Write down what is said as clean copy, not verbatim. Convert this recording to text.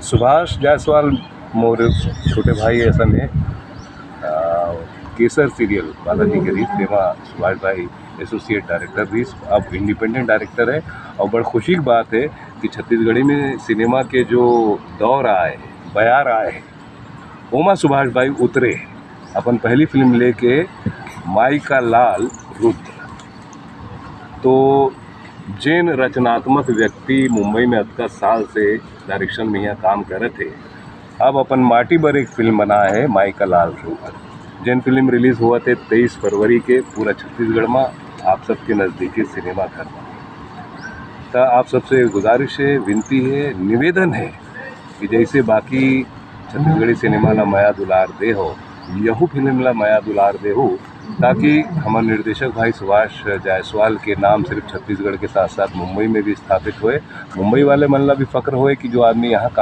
सुभाष जायसवाल मोर छोटे भाई ऐसा ने केसर सीरियल बालाजी के रीत तेमा सुभाष भाई एसोसिएट डायरेक्टर भी अब इंडिपेंडेंट डायरेक्टर है। और बड़ खुशी की बात है कि छत्तीसगढ़ी में सिनेमा के जो दौर आए बयार आए ओमा सुभाष भाई उतरे अपन पहली फिल्म लेके माई का लाल रुद्र। तो जैन रचनात्मक व्यक्ति मुंबई में अतका साल से डायरेक्शन में यहाँ काम करे थे, अब अपन माटी पर एक फिल्म बना है माई का लाल रुद्र। जैन फिल्म रिलीज़ हुआ थे 23 फरवरी के पूरा छत्तीसगढ़ में आप सबके नज़दीकी सिनेमा घर में। तो आप सबसे गुजारिश है, विनती है, निवेदन है कि जैसे बाकी छत्तीसगढ़ी सिनेमा ला माया दुलार दे हो, यहू फिल्म ला माया दुलार दे हो, ताकि हमारे निर्देशक भाई सुभाष जायसवाल के नाम सिर्फ छत्तीसगढ़ के साथ साथ मुंबई में भी स्थापित हुए। मुंबई वाले मन ला भी फ़ख्र होए कि जो आदमी यहाँ काम